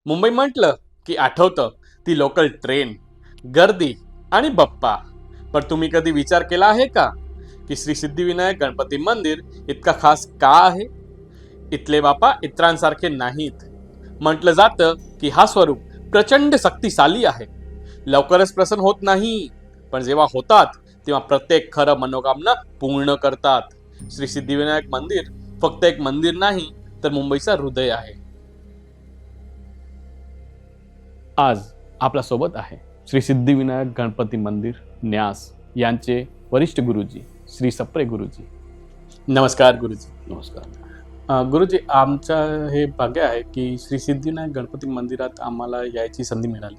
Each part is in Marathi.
मुंबई म्हटलं की आठवतं ती लोकल ट्रेन, गर्दी आणि बाप्पा. पण तुम्ही कधी विचार केला आहे का की श्री सिद्धिविनायक गणपती मंदिर इतका खास का आहे? इथले बाप्पा इतरांसारखे नाहीत. म्हटलं जातं की हा स्वरूप प्रचंड शक्तिशाली आहे. लवकरच प्रसन्न होत नाही, पण जेव्हा होतात तेव्हा प्रत्येक खरं मनोकामना पूर्ण करतात. श्री सिद्धिविनायक मंदिर फक्त एक मंदिर नाही, तर मुंबईचा हृदय आहे. आज आपल्या सोबत आहे श्री सिद्धिविनायक गणपती मंदिर न्यास यांचे वरिष्ठ गुरुजी श्री सप्रे गुरुजी. नमस्कार गुरुजी. नमस्कार. गुरुजी, आमचं हे भाग्य आहे की श्री सिद्धिविनायक गणपती मंदिरात आम्हाला यायची संधी मिळाली.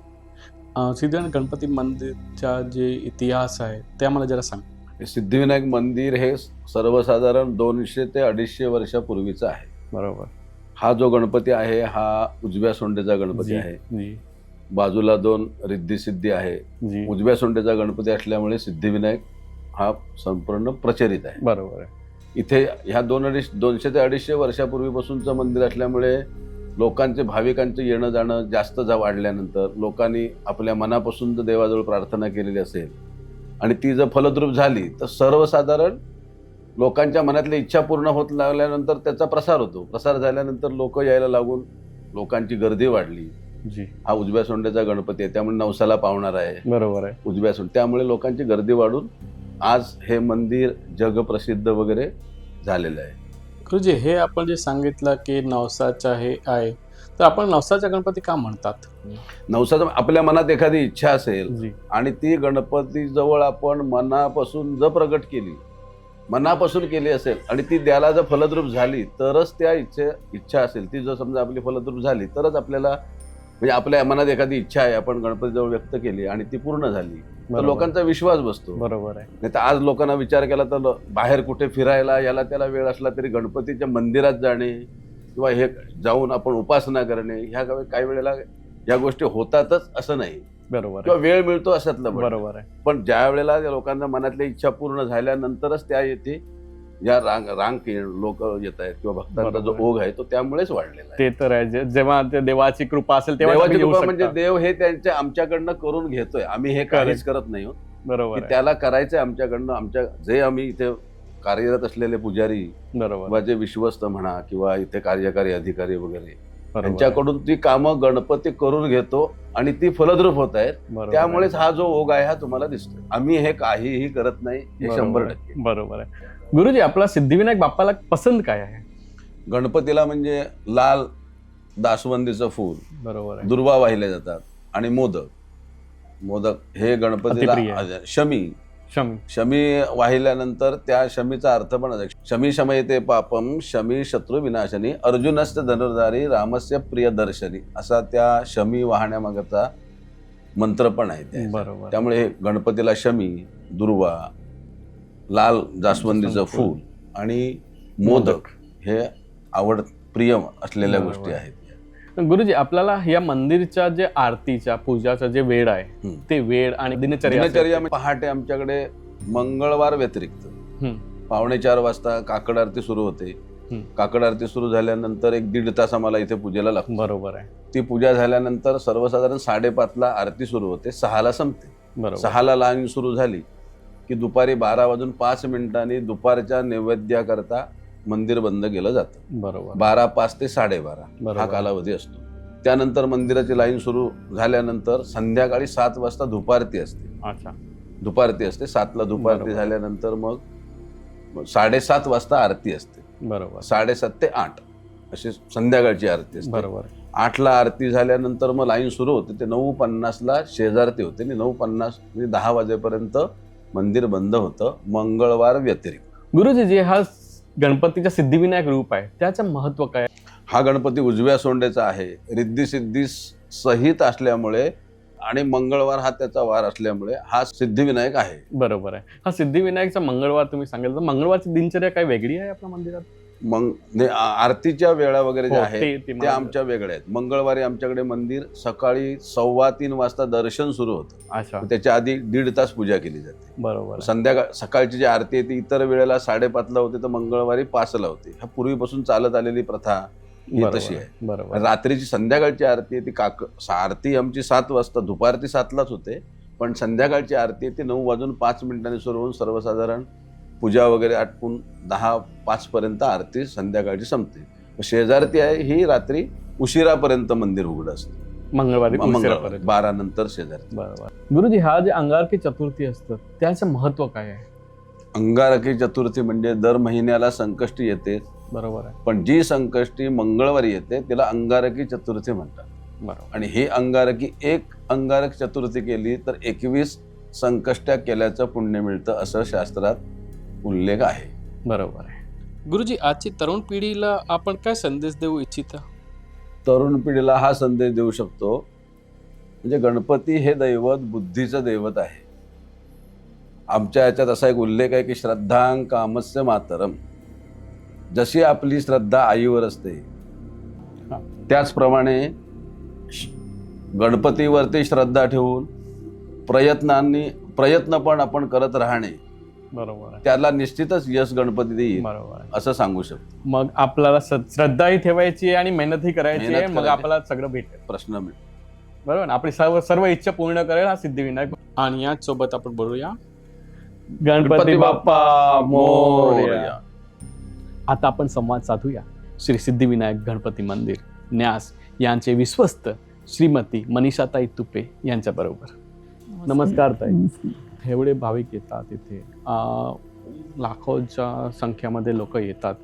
सिद्धिविनायक गणपती मंदिरचा जे इतिहास आहे ते आम्हाला जरा सांग. हे सिद्धिविनायक मंदिर हे सर्वसाधारण 200 ते 250 वर्षापूर्वीचं आहे. बरोबर. हा जो गणपती आहे हा उजव्या सोंडेचा गणपती आहे. जी बाजूला 2 रिद्धी सिद्धी आहे. जी. उजव्या सोंडेचा गणपती असल्यामुळे सिद्धिविनायक हा संपूर्ण प्रचलित आहे. बरोबर आहे. इथे ह्या 200 ते 250 वर्षापूर्वीपासूनचं मंदिर असल्यामुळे लोकांचे भाविकांचे येणं जाणं जास्त वाढल्यानंतर लोकांनी आपल्या मनापासून जर देवाजवळ प्रार्थना केलेली असेल आणि ती जर फलद्रूप झाली तर सर्वसाधारण लोकांच्या मनातल्या इच्छा पूर्ण होत लागल्यानंतर त्याचा प्रसार होतो. प्रसार झाल्यानंतर लोक यायला लागून लोकांची गर्दी वाढली. जी. हा उजव्या सोंडेचा गणपती आहे त्यामुळे नवसाला पावणार आहे. बरोबर आहे. उजव्या सोंड त्यामुळे लोकांची गर्दी वाढून आज हे मंदिर जगप्रसिद्ध वगैरे झालेलं आहे. गुरुजी, हे आपण जे सांगितलं की नवसाचा हे आहे, तर आपण नवसाचा गणपती का म्हणतात? नवसाचं आपल्या मनात एखादी इच्छा असेल जी. आणि ती गणपती जवळ आपण मनापासून जर प्रगट केली, मनापासून केली असेल आणि ती द्याला जर फलद्रूप झाली तरच त्या इच्छा असेल ती जर समजा आपली फलद्रूप झाली तरच आपल्याला म्हणजे आपल्या मनात एखादी इच्छा आहे आपण गणपती जवळ व्यक्त केली आणि ती पूर्ण झाली तर बरोबर. लोकांचा विश्वास बसतो. बरोबर आहे. नाही तर आज लोकांना विचार केला तर बाहेर कुठे फिरायला याला त्याला वेळ असला तरी गणपतीच्या मंदिरात जाणे किंवा हे जाऊन आपण उपासना करणे ह्या काही वेळेला या गोष्टी होतातच असं नाही बरोबर किंवा आहे. वेळ मिळतो अशातलं पण. बरोबर आहे. पण ज्या वेळेला लोकांना मनातल्या इच्छा पूर्ण झाल्यानंतरच त्या येते या रांग लोक येत आहेत किंवा भक्तांचा जो बरोबर. ओघ आहे तो त्यामुळेच वाढलेला आहे. ते तर आहे. जेव्हा ते देवाची कृपा असेल तेव्हा देवाची तुम्ही येऊ कृपा म्हणजे शकता. देव हे त्यांच्या आमच्याकडनं करून घेतोय. आम्ही हे काहीच करत नाही आहोत. बरोबर की आहे. त्याला करायचंय आमच्याकडनं. आमच्या जे आम्ही इथे कार्यरत असलेले पुजारी बरोबर. किंवा जे विश्वस्त म्हणा किंवा इथे कार्यकारी अधिकारी वगैरे बरोबर आहे. त्यांच्याकडून ती कामं गणपती करून घेतो आणि ती फलद्रूप होत आहेत. बरोबर त्यामुळेच आहे. हा जो ओघ आहे हा तुम्हाला दिसतोय. आम्ही हे काहीही करत नाही हे बरोबर 100%. आहे. बरोबर आहे. गुरुजी, आपला सिद्धिविनायक बाप्पाला पसंत काय आहे? गणपतीला म्हणजे लाल दासवंदीचं फूल, बरोबर आहे. दुर्वा वाहिले जातात आणि मोदक हे गणपतीला अतिप्रिय. शमी वाहिल्यानंतर त्या शमीचा अर्थ पण आहे. शमी शमयते पापम शमी शत्रू विनाशनी अर्जुनस्य धनुर्धारी रामस्य प्रिय दर्शनी असा त्या शमी वाहण्यामागचा मंत्र पण आहे. बरोबर. त्यामुळे हे गणपतीला शमी, दुर्वा, लाल जास्वंदीचं फूल आणि मोदक हे प्रिय असलेल्या बरोबर. गोष्टी आहेत. गुरुजी, आपल्याला या मंदिरच्या जे आरतीच्या पूजाचा जे वेळ आहे ते वेळ आणि दिनचर्या दिनचर्या पहाटे आमच्याकडे मंगळवार व्यतिरिक्त 3:45 वाजता काकड आरती सुरू होते. काकड आरती सुरू झाल्यानंतर 1-1.5 तास आम्हाला इथे पूजेला लागतो. बरोबर आहे. ती पूजा झाल्यानंतर सर्वसाधारण 5:30 आरती सुरू होते. 6ला संपते. बरोबर. 6ला लाईन सुरू झाली की दुपारी 12:05 दुपारच्या नैवेद्याकरता मंदिर बंद केलं जातं. बरोबर. 12:05 ते 12:30 बरोबर. हा कालावधी असतो. त्यानंतर मंदिराची लाईन सुरू झाल्यानंतर संध्याकाळी 7 वाजता धुपारती असते. अच्छा. धुपारती असते. 7ला धुपारती बरोबर. झाल्यानंतर मग 7:30 वाजता आरती असते. बरोबर. 7:30 ते 8 अशी संध्याकाळची आरती असते. बरोबर. 8ला आरती झाल्यानंतर मग लाईन सुरू होते. ते 9:50ला शेजारती होते आणि 9:50 म्हणजे 10 वाजेपर्यंत मंदिर बंद होतं मंगळवार व्यतिरिक्त. गुरुजी, जे हा गणपतीचा सिद्धिविनायक रूप आहे त्याचं महत्व काय? हा गणपती उजव्या सोंडेचा आहे. रिद्धी सिद्धी सहित असल्यामुळे आणि मंगळवार हा त्याचा वार असल्यामुळे हा सिद्धिविनायक आहे. बरोबर आहे. हा सिद्धिविनायकचा मंगळवार तुम्ही सांगितलं, मंगळवारची दिनचर्या काय वेगळी आहे आपल्या मंदिरात? मग आरतीच्या वेळा वगैरे ज्या हो, आहेत ते त्या आमच्या वेगळ्या आहेत. मंगळवारी आमच्याकडे मंदिर सकाळी 2:15 वाजता दर्शन सुरू होतं. अच्छा. त्याच्या आधी 1.5 तास पूजा केली जाते. बरोबर. सकाळची जी आरती आहे ती इतर वेळेला 5:30ला होते तर मंगळवारी 5ला होते. ह्या पूर्वीपासून चालत आलेली प्रथा ही तशी आहे. बरोबर. रात्रीची संध्याकाळची आरती आहे ती आरती आमची 7 वाजता, दुपारती 7लाच होते, पण संध्याकाळची आरती आहे ती 9:05 सुरू होऊन सर्वसाधारण पूजा वगैरे आटपून 10:05 पर्यंत आरती संध्याकाळची संपते. शेजारती आहे ही रात्री उशिरापर्यंत मंदिर उघडं असतं, मंगळवारी मंगळवारी 12 नंतर शेजारती. बरोबर. गुरुजी, हा जे अंगारकी चतुर्थी असतं त्याचं महत्व काय आहे? अंगारकी चतुर्थी म्हणजे दर महिन्याला संकष्टी येते, बरोबर आहे. पण जी संकष्टी मंगळवारी येते तिला अंगारकी चतुर्थी म्हणतात. बरोबर. आणि ही एक अंगारक चतुर्थी केली तर 21 संकष्ट्या केल्याचं पुण्य मिळतं असं शास्त्रात उल्लेख आहे. बरोबर आहे. गुरुजी, आजची तरुण पिढीला आपण काय संदेश देऊ इच्छिता? तरुण पिढीला हा संदेश देऊ शकतो, म्हणजे गणपती हे दैवत बुद्धीचं दैवत आहे. आमच्या याच्यात असा एक उल्लेख आहे की श्रद्धां कामस्य मातरम. जशी आपली श्रद्धा आईवर असते त्याचप्रमाणे गणपतीवरती श्रद्धा ठेवून प्रयत्न पण आपण करत राहणे, बरोबर आहे. त्याला निश्चितच यश गणपती देईल बरोबर आहे. असं सांगू शकतो. मग आपल्याला श्रद्धाही ठेवायची आहे आणि मेहनतही करायची आहे, मग करायची. आपल्याला सगळं भेटेल. प्रश्न मिळतो. बरोबर ना? आपली सर्व इच्छा पूर्ण करेल हा सिद्धिविनायक. आणि याच सोबत आपण बोलूया गणपती बाप्पा मोरया. मोरया. आता आपण संवाद साधूया श्री सिद्धिविनायक गणपती मंदिर न्यास यांचे विश्वस्त श्रीमती मनीषाताई तुपे यांच्या बरोबर. नमस्कार ताई. एवढे भाविक येतात इथे, लाखोच्या संख्येमध्ये लोक येतात,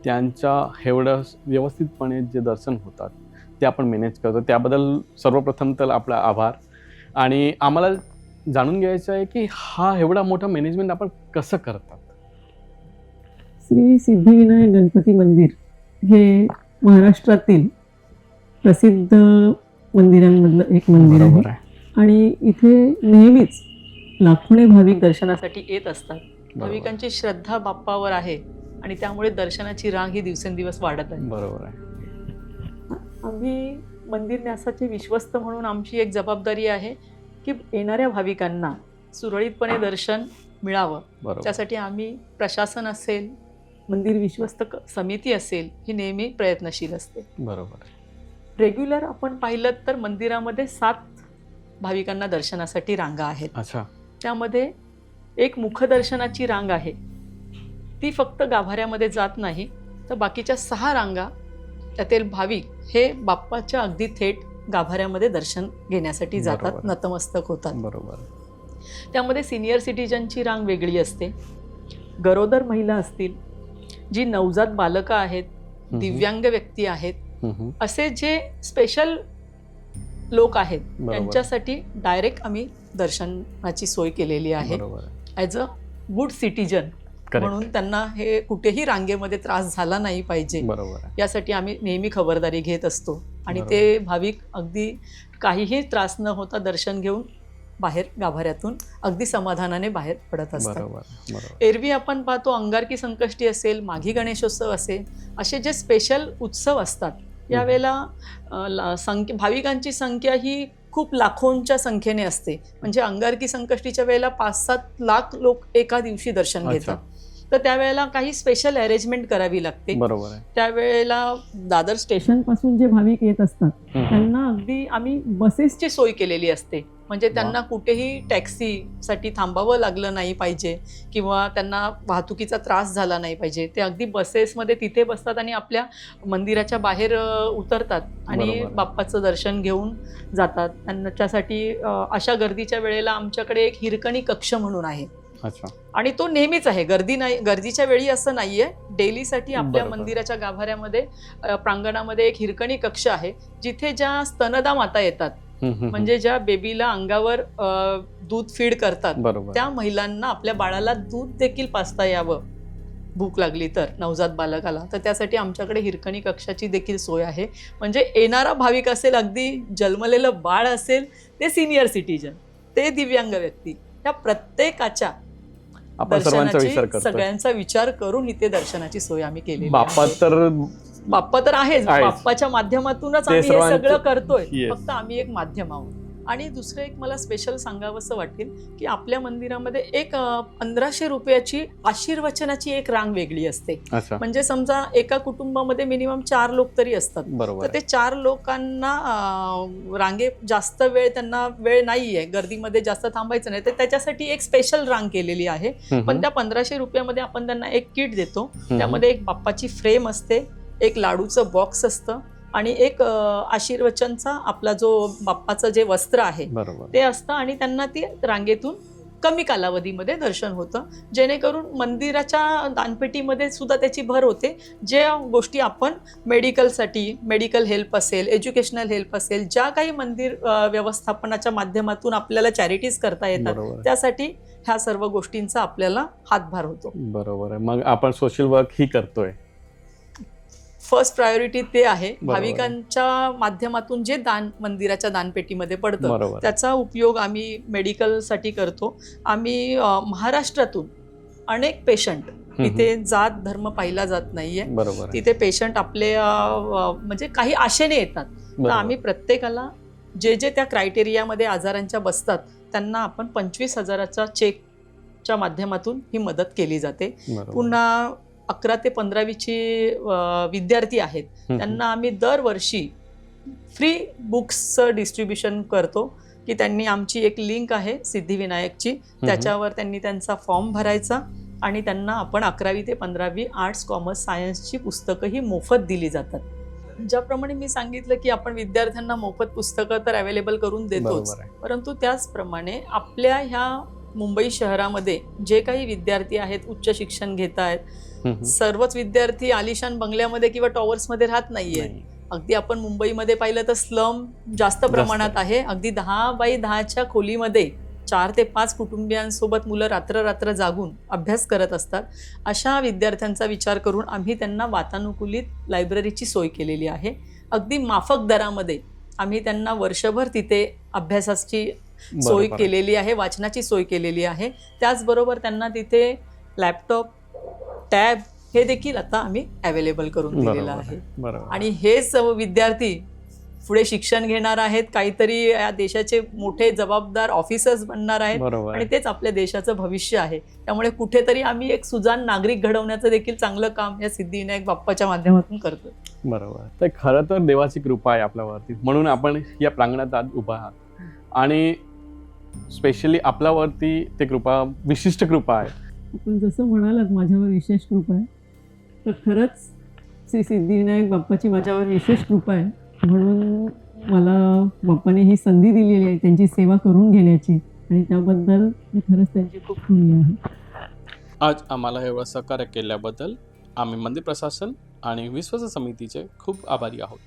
त्यांच्या एवढं व्यवस्थितपणे जे दर्शन होतात ते आपण मॅनेज करतो, त्याबद्दल सर्वप्रथम तर आपला आभार. आणि आम्हाला जाणून घ्यायचं आहे की हा एवढा मोठा मॅनेजमेंट आपण कसं करतात? श्री सिद्धिविनायक गणपती मंदिर हे महाराष्ट्रातील प्रसिद्ध मंदिरांमधलं एक मंदिर बरोबर आहे. आहे. आणि इथे नेहमीच लाखोने भाविक दर्शनासाठी येत असतात. भाविकांची श्रद्धा बाप्पावर आहे आणि त्यामुळे दर्शनाची रांग ही दिवसेंदिवस वाढत आहे. बरोबर आहे. आम्ही मंदिर न्यासाचे विश्वस्त म्हणून आमची एक जबाबदारी आहे की येणाऱ्या भाविकांना सुरळीतपणे दर्शन मिळावं. बरोबर. त्यासाठी आम्ही प्रशासन असेल, मंदिर विश्वस्त समिती असेल, ही नेहमी प्रयत्नशील असते. बरोबर. रेग्युलर आपण पाहिलं तर मंदिरामध्ये 7 भाविकांना दर्शनासाठी रांगा आहेत. अच्छा. त्यामध्ये एक मुखदर्शनाची रांग आहे, ती फक्त गाभाऱ्यामध्ये जात नाही, तर बाकीच्या 6 रांगा त्यातील भाविक हे बाप्पाच्या अगदी थेट गाभाऱ्यामध्ये दर्शन घेण्यासाठी जातात, बरोबर. नतमस्तक होतात. बरोबर. त्यामध्ये सिनियर सिटीजनची रांग वेगळी असते, गरोदर महिला असतील, जी नवजात बालकं आहेत, दिव्यांग व्यक्ती आहेत, असे जे स्पेशल लोक आहेत त्यांच्यासाठी डायरेक्ट आम्ही दर्शनाची सोय केलेली आहे. ॲज अ गुड सिटीजन म्हणून त्यांना हे कुठेही रांगेमध्ये त्रास झाला नाही पाहिजे, यासाठी आम्ही नेहमी खबरदारी घेत असतो. आणि ते भाविक अगदी काहीही त्रास न होता दर्शन घेऊन बाहेर गाभाऱ्यातून अगदी समाधानाने बाहेर पडत असतात. एरवी आपण पाहतो अंगारकी संकष्टी असेल, माघी गणेशोत्सव असेल, असे जे स्पेशल उत्सव असतात यावेळेला भाविकांची संख्या ही खूप लाखोंच्या संख्येने असते. म्हणजे अंगारकी संकष्टीच्या वेळेला 5-7 लाख लोक एका दिवशी दर्शन घेतात. तर त्यावेळेला काही स्पेशल अरेंजमेंट करावी लागते. बरोबर आहे. त्यावेळेला दादर स्टेशन पासून जे भाविक येत असतात त्यांना अगदी आम्ही बसेसची सोय केलेली असते. म्हणजे त्यांना कुठेही टॅक्सीसाठी थांबावं लागलं नाही पाहिजे किंवा त्यांना वाहतुकीचा त्रास झाला नाही पाहिजे. ते अगदी बसेसमध्ये तिथे बसतात आणि आपल्या मंदिराच्या बाहेर उतरतात आणि बाप्पाचं दर्शन घेऊन जातात. त्यांच्यासाठी अशा गर्दीच्या वेळेला आमच्याकडे एक हिरकणी कक्ष म्हणून आहे. अच्छा. आणि तो नेहमीच आहे, गर्दीच्या वेळी असं नाहीये, डेलीसाठी आपल्या मंदिराच्या गाभाऱ्यामध्ये प्रांगणामध्ये एक हिरकणी कक्ष आहे, जिथे ज्या स्तनदा माता येतात, म्हणजे ज्या बेबीला अंगावर दूध फीड करतात, त्या महिलांना आपल्या बाळाला दूध देखील पाजता यावं भूक लागली तर नवजात बालकाला, तर त्यासाठी आमच्याकडे हिरकणी कक्षाची देखील सोय आहे. म्हणजे येणारा भाविक असेल, अगदी जन्मलेलं बाळ असेल, ते सिनियर सिटीजन, ते दिव्यांग व्यक्ती, त्या प्रत्येकाच्या दर्शनाची सगळ्यांचा विचार करून इथे दर्शनाची सोय आम्ही केली. बाप्पा तर आहेच, बाप्पाच्या माध्यमातूनच आम्ही हे सगळं करतोय, फक्त आम्ही एक माध्यम आहोत. आणि दुसरं एक मला स्पेशल सांगावंसं वाटेल की आपल्या मंदिरामध्ये एक 1500 रुपयाची आशीर्वचनाची एक रांग वेगळी असते. अच्छा, म्हणजे समजा एका कुटुंबामध्ये मिनिमम 4 लोक तरी असतात, बरोबर तर ते 4 लोकांना रांगेत जास्त वेळ त्यांना वेळ नाहीये, गर्दीमध्ये जास्त थांबायचं नाही, तर त्याच्यासाठी एक स्पेशल रांग केलेली आहे. पण त्या 1500 रुपयामध्ये आपण त्यांना एक किट देतो. त्यामध्ये एक बाप्पाची फ्रेम असते, एक लाडूचं बॉक्स असतं आणि एक आशीर्वचनचा आपला जो बाप्पाचं जे वस्त्र आहे बरोबर. ते असतं आणि त्यांना ती रांगेतून कमी कालावधीमध्ये दर्शन होतं, जेणेकरून मंदिराच्या दानपेटीमध्ये सुद्धा त्याची भर होते. ज्या गोष्टी आपण मेडिकल हेल्प असेल, एज्युकेशनल हेल्प असेल, ज्या काही मंदिर व्यवस्थापनाच्या माध्यमातून आपल्याला चॅरिटीज करता येतात, बरोबर. त्यासाठी ह्या सर्व गोष्टींचा आपल्याला हातभार होतो. बरोबर आहे. मग आपण सोशल वर्क ही करतोय. फर्स्ट प्रायोरिटी ते आहे. बरोबर. भाविकांच्या माध्यमातून जे दान मंदिराच्या दानपेटीमध्ये पडतं बरोबर. त्याचा उपयोग आम्ही मेडिकलसाठी करतो. आम्ही महाराष्ट्रातून अनेक पेशंट, इथे जात धर्म पाहिला जात नाहीये, बरोबर आहे. तिथे पेशंट आपले म्हणजे काही आशेने येतात, तर बरोबर. आम्ही प्रत्येकाला जे जे त्या क्रायटेरियामध्ये आजारांच्या बसतात त्यांना आपण 25,000चा चेकच्या माध्यमातून ही मदत केली जाते. बरोबर. पुन्हा 11 ते 15वीची विद्यार्थी आहेत त्यांना आम्ही दरवर्षी फ्री बुक्सचं डिस्ट्रीब्युशन करतो, की त्यांनी आमची एक लिंक आहे सिद्धिविनायकची, त्याच्यावर त्यांनी त्यांचा फॉर्म भरायचा आणि त्यांना आपण 11वी ते 15वी आर्ट्स, कॉमर्स, सायन्सची पुस्तकं ही मोफत दिली जातात. ज्याप्रमाणे मी सांगितलं की आपण विद्यार्थ्यांना मोफत पुस्तकं तर अवेलेबल करून देतोच, बरोबर आहे. परंतु त्याचप्रमाणे आपल्या ह्या मुंबई शहरामध्ये जे काही विद्यार्थी आहेत, उच्च शिक्षण घेत आहेत, सर्वच विद्यार्थी आलिशान बंगल्यामध्ये किंवा टॉवर्समध्ये राहत नाहीये. नाही. अगदी आपण मुंबईमध्ये पाहिलं तर स्लम जास्त प्रमाणात आहे. अगदी 10x10च्या खोलीमध्ये 4 ते 5 कुटुंबियांसोबत मुलं रात्र जागून अभ्यास करत असतात. अशा विद्यार्थ्यांचा विचार करून आम्ही त्यांना वातानुकूलित लायब्ररीची सोय केलेली आहे. अगदी माफक दरामध्ये आम्ही त्यांना वर्षभर तिथे अभ्यासाची सोय बरोबर. केलेली आहे, वाचनाची सोय केलेली आहे. त्याचबरोबर त्यांना तिथे लॅपटॉप, टॅब हे देखील आता आम्ही अवेलेबल करून दिलेलं आहे. बरोबर. आणि हेच विद्यार्थी पुढे शिक्षण घेणार आहेत, काहीतरी या देशाचे मोठे जबाबदार ऑफिसर्स बनणार आहेत बरोबर. आणि तेच आपल्या देशाचं भविष्य आहे. त्यामुळे कुठेतरी आम्ही एक सुजाण नागरिक घडवण्याचं देखील चांगलं काम या सिद्धिविनायक बाप्पाच्या माध्यमातून करतो. बरोबर. तर खरं तर देवाची कृपा आहे आपल्यावरती, म्हणून आपण या प्रांगणात आज उभा आहात आणि स्पेशली आपल्यावरती ते कृपा, विशिष्ट कृपा आहे. आपण जसं म्हणालात माझ्यावर विशेष कृपा आहे, तर खरंच श्री सिद्धिविनायक बाप्पाची माझ्यावर विशेष कृपा आहे. म्हणून मला बाप्पाने ही संधी दिलेली आहे त्यांची सेवा करून घेण्याची, आणि त्याबद्दल मी खरंच त्यांची खूप ऋणी आहे. आज आम्हाला एवढं सहकार्य केल्याबद्दल आम्ही मंदिर प्रशासन आणि विश्वास समितीचे खूप आभारी आहोत.